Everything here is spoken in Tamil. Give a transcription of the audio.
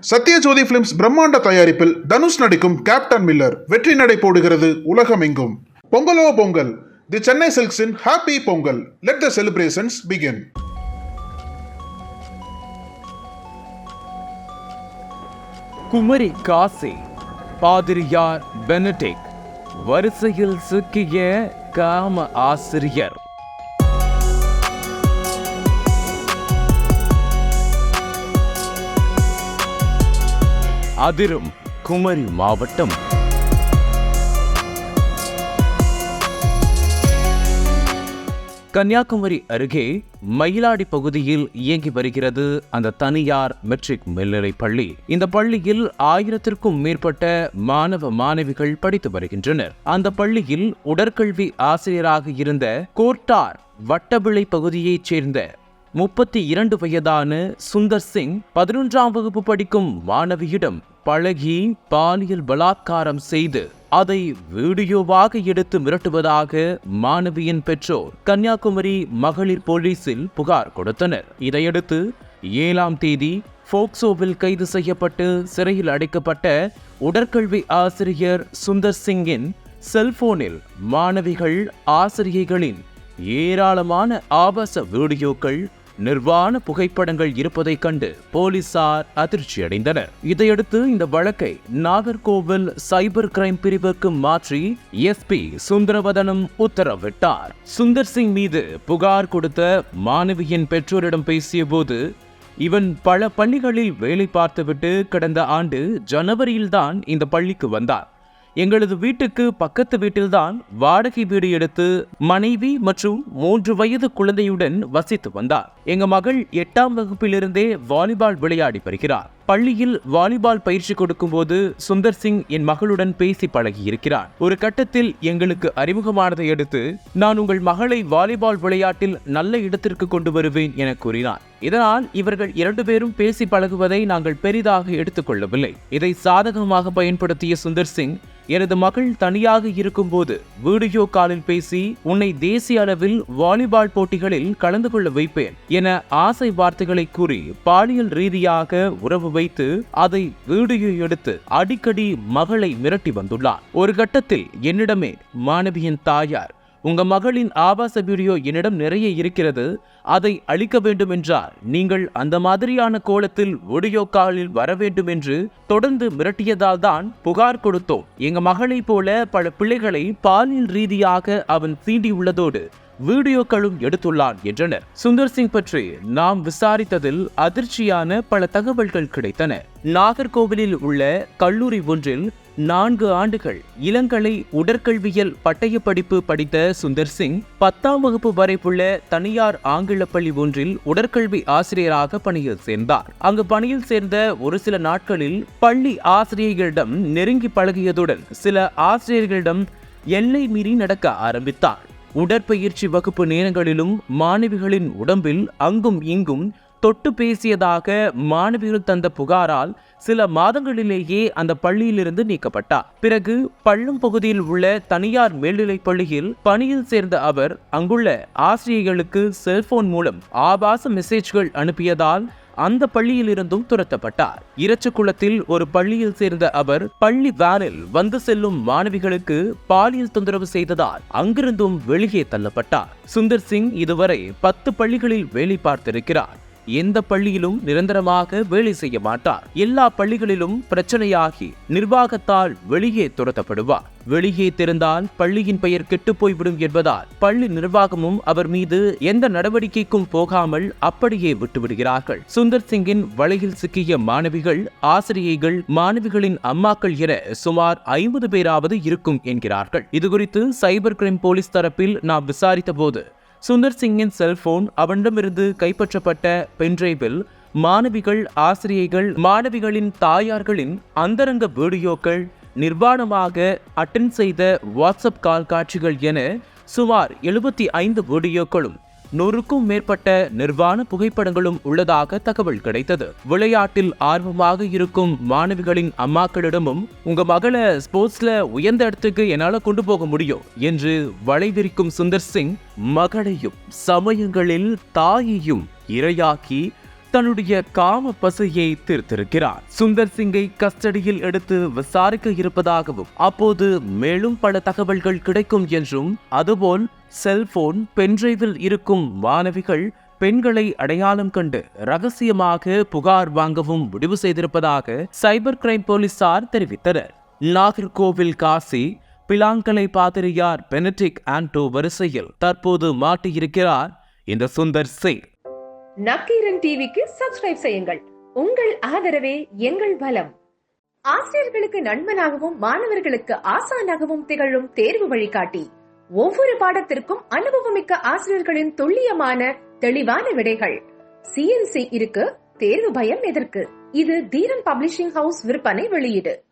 சத்யஜோதி பிலிம்ஸ் பிரம்மாண்ட தயாரிப்பில் தனுஷ் நடிக்கும் கேப்டன் மில்லர் வெற்றி நடை போடுகிறது உலகமெங்கும். பொங்கலோ பொங்கல், தி சென்னை சில்க்ஸின் happy Pongal. Let the celebrations begin. Kumari Kasi பாதிரியார் பெனடிக்ட் வரிசையில் சிக்கிய காம ஆசிரியர். அதிரும் குமரி மாவட்டம். கன்னியாகுமரி அருகே மயிலாடி பகுதியில் இயங்கி வருகிறது அந்த தனியார் மெட்ரிக் மேல்நிலைப் பள்ளி. இந்த பள்ளியில் 1000க்கும் மேற்பட்ட மாணவ மாணவிகள் படித்து வருகின்றனர். அந்த பள்ளியில் உடற்கல்வி ஆசிரியராக இருந்த கோட்டார் வட்டவிளை பகுதியைச் சேர்ந்த 32 வயதான சுந்தர் சிங் 11ஆம் வகுப்பு படிக்கும் மாணவியிடம் பழகி பாலியல் பலாத்காரம் செய்து அதை வீடியோவாக எடுத்து மிரட்டுவதாக மாணவியின் பெற்றோர் கன்னியாகுமரி மகளிர் போலீசில் புகார் கொடுத்தனர். இதையடுத்து 7ஆம் தேதி போக்சோவில் கைது செய்யப்பட்டு சிறையில் அடைக்கப்பட்ட உடற்கல்வி ஆசிரியர் சுந்தர் சிங்கின் செல்போனில் மாணவிகள் ஆசிரியைகளின் ஏராளமான ஆபாச வீடியோக்கள், நிர்வாண புகைப்படங்கள் இருப்பதைக் கண்டு போலீசார் அதிர்ச்சியடைந்தனர். இதையடுத்து இந்த வழக்கை நாகர்கோவில் சைபர் கிரைம் பிரிவுக்கு மாற்றி எஸ்பி சுந்தரவதனம் உத்தரவிட்டார். சுந்தர் சிங் மீது புகார் கொடுத்த மாணவியின் பெற்றோரிடம் பேசிய போது, இவன் பல பள்ளிகளில் வேலை பார்த்துவிட்டு கடந்த ஆண்டு ஜனவரியில்தான் இந்த பள்ளிக்கு வந்தார். எங்களது வீட்டுக்கு பக்கத்து வீட்டில்தான் வாடகை வீடு எடுத்து மனைவி மற்றும் 3 வயது குழந்தையுடன் வசித்து வந்தார். எங்க மகள் 8ஆம் வகுப்பிலிருந்தே வாலிபால் விளையாடி வருகிறார். பள்ளியில் வாலிபால் பயிற்சி கொடுக்கும் போது சுந்தர் சிங் என் மகளுடன் பேசி பழகி இருக்கிறார். ஒரு கட்டத்தில் எங்களுக்கு அறிமுகமானதை அடுத்து, நான் உங்கள் மகளை வாலிபால் விளையாட்டில் நல்ல இடத்திற்கு கொண்டு வருவேன் என கூறினார். இதனால் இவர்கள் 2 பேரும் பேசி பழகுவதை நாங்கள் பெரிதாக எடுத்துக்கொள்ளவில்லை. இதை சாதகமாக பயன்படுத்திய சுந்தர் சிங், எனது மகள் தனியாக இருக்கும் போது வீடியோ காலில் பேசி உன்னை தேசிய அளவில் வாலிபால் போட்டிகளில் கலந்து கொள்ள வைப்பேன் என ஆசை வார்த்தைகளை கூறி பாலியல் ரீதியாக உறவு வைத்து அதை வீடியோ எடுத்து அடிக்கடி மகளை மிரட்டி வந்துள்ளார். ஒரு கட்டத்தில் என்னிடமே மாணவியின் தாயார், உங்க மகளின் ஆபாச வீடியோ என்னிடம் நிறைய இருக்கிறது, அதை அழிக்க வேண்டும் என்றால் நீங்கள் அந்த மாதிரியான கோலத்தில் வீடியோ காலில் வர வேண்டும் என்று தொடர்ந்து மிரட்டியதால் தான் புகார் கொடுத்தோம். எங்க மகளை போல பல பிள்ளைகளை பாலியல் ரீதியாக அவன் சீண்டியுள்ளதோடு வீடியோக்களும் எடுத்துள்ளான் என்றனர். சுந்தர் சிங் பற்றி நாம் விசாரித்ததில் அதிர்ச்சியான பல தகவல்கள் கிடைத்தன. நாகர்கோவிலில் உள்ள கல்லூரி ஒன்றில் 4 ஆண்டுகள் இளங்கலை உடற்கல்வியல் பட்டய படிப்பு படித்த சுந்தர் சிங் 10ஆம் வகுப்பு வரை உள்ள தனியார் ஆங்கில பள்ளி ஒன்றில் உடற்கல்வி ஆசிரியராக பணியில் சேர்ந்தார். அங்கு பணியில் சேர்ந்த ஒரு சில நாட்களில் பள்ளி ஆசிரியர்களிடம் நெருங்கி பழகியதுடன் சில ஆசிரியர்களிடம் எல்லை மீறி நடக்க ஆரம்பித்தார். உடற்பயிற்சி வகுப்பு நேரங்களிலும் மாணவிகளின் உடம்பில் அங்கும் இங்கும் தொட்டு பேசியதாக மாணவிகள் தந்த புகாரால் சில மாதங்களிலேயே அந்த பள்ளியிலிருந்து நீக்கப்பட்டார். பிறகு பள்ளம் பகுதியில் உள்ள தனியார் மேல்நிலைப் பள்ளியில் பணியில் சேர்ந்த அவர் அங்குள்ள ஆசிரியர்களுக்கு செல்போன் மூலம் ஆபாச மெசேஜ்கள் அனுப்பியதால் அந்த பள்ளியில் இருந்தும் துரத்தப்பட்டார். இரச்சகுளத்தில் ஒரு பள்ளியில் சேர்ந்த அவர் பள்ளி வேனில் வந்து செல்லும் மாணவிகளுக்கு பாலியல் தொந்தரவு செய்ததால் அங்கிருந்தும் வெளியே தள்ளப்பட்டார். சுந்தர் சிங் இதுவரை 10 பள்ளிகளில் வேலை பார்த்திருக்கிறார். எந்த பள்ளியிலும் நிரந்தரமாக வேலை செய்ய மாட்டார். எல்லா பள்ளிகளிலும் பிரச்சனையாகி நிர்வாகத்தால் வெளியே துரத்தப்படுவார். வெளியே தெரிந்தால் பள்ளியின் பெயர் கெட்டுப்போய்விடும் என்பதால் பள்ளி நிர்வாகமும் அவர் மீது எந்த நடவடிக்கைக்கும் போகாமல் அப்படியே விட்டுவிடுகிறார்கள். சுந்தர் சிங்கின் வலையில் சிக்கிய மாணவிகள், ஆசிரியைகள், மாணவிகளின் அம்மாக்கள் என சுமார் 50 பேராவது இருக்கும் என்கிறார்கள். இதுகுறித்து சைபர் கிரைம் போலீஸ் தரப்பில் நாம் விசாரித்த போது, சுந்தர் சிங்கின் செல்போன், அவனிடமிருந்து கைப்பற்றப்பட்ட பென்டிரைவில் மாணவிகள், ஆசிரியைகள், மாணவிகளின் தாயார்களின் அந்தரங்க வீடியோக்கள், நிர்வாணமாக அட்டெண்ட் செய்த வாட்ஸ்அப் கால் காட்சிகள் என சுமார் 75 வீடியோக்களும் 100க்கும் மேற்பட்ட நிர்வாண புகைப்படங்களும் உள்ளதாக தகவல் கிடைத்தது. விளையாட்டில் ஆர்வமாக இருக்கும் மாணவிகளின் அம்மாக்களிடமும் உங்க மகளை ஸ்போர்ட்ஸ்ல உயர்ந்த இடத்துக்கு என்னால கொண்டு போக முடியும் என்று வளைவிரிக்கும் சுந்தர் சிங் மகளையும் சமயங்களில் தாயையும் இரையாக்கி தன்னுடைய காம பசையை தீர்த்திருக்கிறார். சுந்தர் சிங்கை கஸ்டடியில் எடுத்து விசாரிக்க இருப்பதாகவும், அப்போது மேலும் பல தகவல்கள் கிடைக்கும் என்றும், அதுபோல் செல்போன், பென்டிரைவில் இருக்கும் மாணவிகள் பெண்களை அடையாளம் கண்டு ரகசியமாக புகார் வாங்கவும் முடிவு செய்திருப்பதாக சைபர் கிரைம் போலீசார் தெரிவித்தனர். நாகர்கோவில் காசி, பிலாங்கலை பாதிரியார் பெனடிக்ட் ஆண்டோ வரிசையில் தற்போது மாட்டியிருக்கிறார் இந்த சுந்தர் சிங். நக்கீரன் டிவிக்கு சப்ஸ்கிரைப் செய்யுங்கள். உங்கள் ஆதரவே எங்கள் பலம். ஆசிரியர்களுக்கு நண்பனாகவும் மாணவர்களுக்கு ஆசானாகவும் திகழும் தேர்வு வழிகாட்டி. ஒவ்வொரு பாடத்திற்கும் அனுபவமிக்க ஆசிரியர்களின் துல்லியமான தெளிவான விடைகள். CNC இருக்கு, தேர்வு பயம் எதற்கு? இது தீரன் பப்ளிஷிங் ஹவுஸ் விற்பனை வெளியீடு.